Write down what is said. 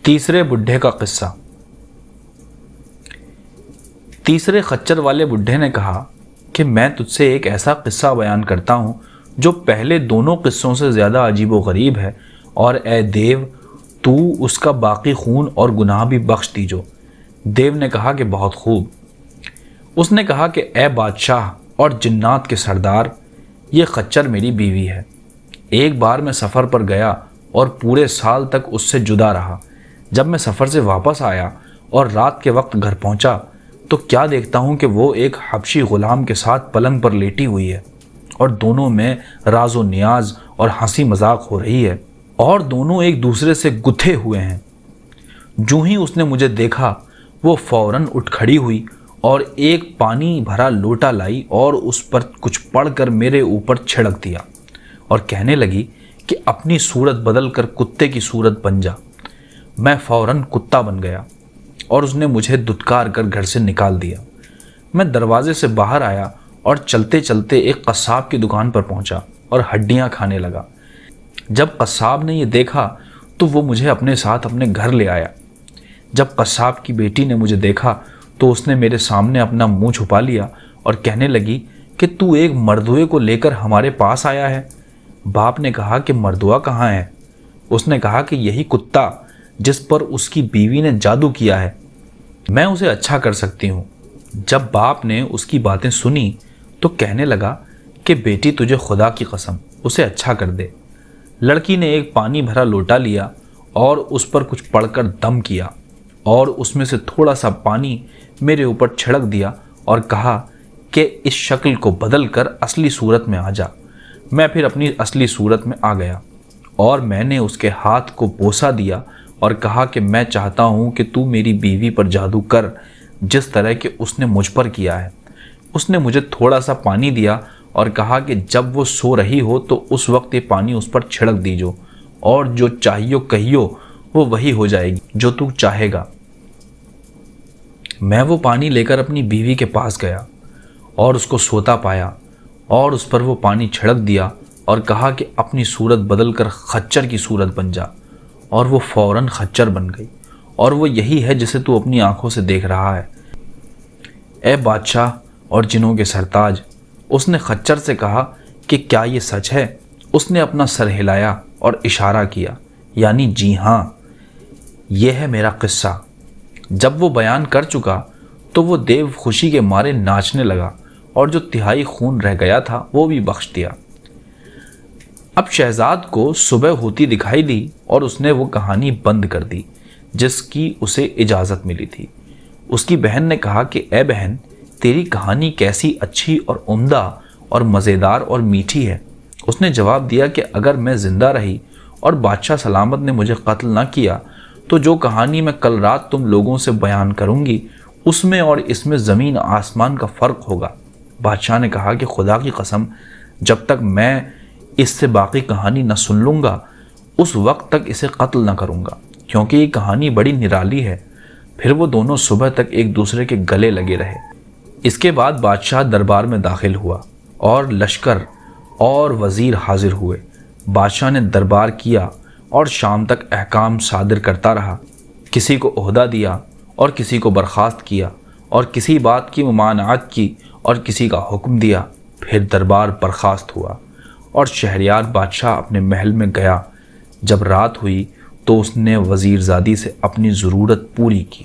تیسرے بڈھے کا قصہ۔ تیسرے خچر والے بڈھے نے کہا کہ میں تجھ سے ایک ایسا قصہ بیان کرتا ہوں جو پہلے دونوں قصوں سے زیادہ عجیب و غریب ہے، اور اے دیو تو اس کا باقی خون اور گناہ بھی بخش دیجو۔ دیو نے کہا کہ بہت خوب۔ اس نے کہا کہ اے بادشاہ اور جنات کے سردار، یہ خچر میری بیوی ہے۔ ایک بار میں سفر پر گیا اور پورے سال تک اس سے جدا رہا۔ جب میں سفر سے واپس آیا اور رات کے وقت گھر پہنچا تو کیا دیکھتا ہوں کہ وہ ایک حبشی غلام کے ساتھ پلنگ پر لیٹی ہوئی ہے، اور دونوں میں راز و نیاز اور ہنسی مذاق ہو رہی ہے، اور دونوں ایک دوسرے سے گتھے ہوئے ہیں۔ جو ہی اس نے مجھے دیکھا وہ فوراً اٹھ کھڑی ہوئی اور ایک پانی بھرا لوٹا لائی اور اس پر کچھ پڑھ کر میرے اوپر چھڑک دیا، اور کہنے لگی کہ اپنی صورت بدل کر کتے کی صورت بن جا۔ میں فوراً کتا بن گیا اور اس نے مجھے دھتکار کر گھر سے نکال دیا۔ میں دروازے سے باہر آیا اور چلتے چلتے ایک قصاب کی دکان پر پہنچا اور ہڈیاں کھانے لگا۔ جب قصاب نے یہ دیکھا تو وہ مجھے اپنے ساتھ اپنے گھر لے آیا۔ جب قصاب کی بیٹی نے مجھے دیکھا تو اس نے میرے سامنے اپنا منہ چھپا لیا اور کہنے لگی کہ تو ایک مردوے کو لے کر ہمارے پاس آیا ہے۔ باپ نے کہا کہ مردوا کہاں ہے؟ اس نے کہا کہ یہی کتا جس پر اس کی بیوی نے جادو کیا ہے، میں اسے اچھا کر سکتی ہوں۔ جب باپ نے اس کی باتیں سنی تو کہنے لگا کہ بیٹی تجھے خدا کی قسم اسے اچھا کر دے۔ لڑکی نے ایک پانی بھرا لوٹا لیا اور اس پر کچھ پڑھ کر دم کیا اور اس میں سے تھوڑا سا پانی میرے اوپر چھڑک دیا اور کہا کہ اس شکل کو بدل کر اصلی صورت میں آ جا۔ میں پھر اپنی اصلی صورت میں آ گیا اور میں نے اس کے ہاتھ کو بوسہ دیا اور کہا کہ میں چاہتا ہوں کہ تو میری بیوی پر جادو کر جس طرح کہ اس نے مجھ پر کیا ہے۔ اس نے مجھے تھوڑا سا پانی دیا اور کہا کہ جب وہ سو رہی ہو تو اس وقت یہ پانی اس پر چھڑک دیجو، اور جو چاہیو کہیو وہ وہی ہو جائے گی جو تو چاہے گا۔ میں وہ پانی لے کر اپنی بیوی کے پاس گیا اور اس کو سوتا پایا اور اس پر وہ پانی چھڑک دیا اور کہا کہ اپنی صورت بدل کر خچر کی صورت بن جا، اور وہ فوراً خچر بن گئی، اور وہ یہی ہے جسے تو اپنی آنکھوں سے دیکھ رہا ہے۔ اے بادشاہ اور جنوں کے سرتاج، اس نے خچر سے کہا کہ کیا یہ سچ ہے؟ اس نے اپنا سر ہلایا اور اشارہ کیا، یعنی جی ہاں، یہ ہے میرا قصہ۔ جب وہ بیان کر چکا تو وہ دیو خوشی کے مارے ناچنے لگا اور جو تہائی خون رہ گیا تھا وہ بھی بخش دیا۔ اب شہزاد کو صبح ہوتی دکھائی دی اور اس نے وہ کہانی بند کر دی جس کی اسے اجازت ملی تھی۔ اس کی بہن نے کہا کہ اے بہن، تیری کہانی کیسی اچھی اور عمدہ اور مزیدار اور میٹھی ہے۔ اس نے جواب دیا کہ اگر میں زندہ رہی اور بادشاہ سلامت نے مجھے قتل نہ کیا تو جو کہانی میں کل رات تم لوگوں سے بیان کروں گی اس میں اور اس میں زمین آسمان کا فرق ہوگا۔ بادشاہ نے کہا کہ خدا کی قسم، جب تک میں اس سے باقی کہانی نہ سن لوں گا اس وقت تک اسے قتل نہ کروں گا، کیونکہ یہ کہانی بڑی نرالی ہے۔ پھر وہ دونوں صبح تک ایک دوسرے کے گلے لگے رہے۔ اس کے بعد بادشاہ دربار میں داخل ہوا اور لشکر اور وزیر حاضر ہوئے۔ بادشاہ نے دربار کیا اور شام تک احکام صادر کرتا رہا، کسی کو عہدہ دیا اور کسی کو برخاست کیا، اور کسی بات کی ممانعت کی اور کسی کا حکم دیا۔ پھر دربار برخاست ہوا اور شہریار بادشاہ اپنے محل میں گیا۔ جب رات ہوئی تو اس نے وزیر زادی سے اپنی ضرورت پوری کی۔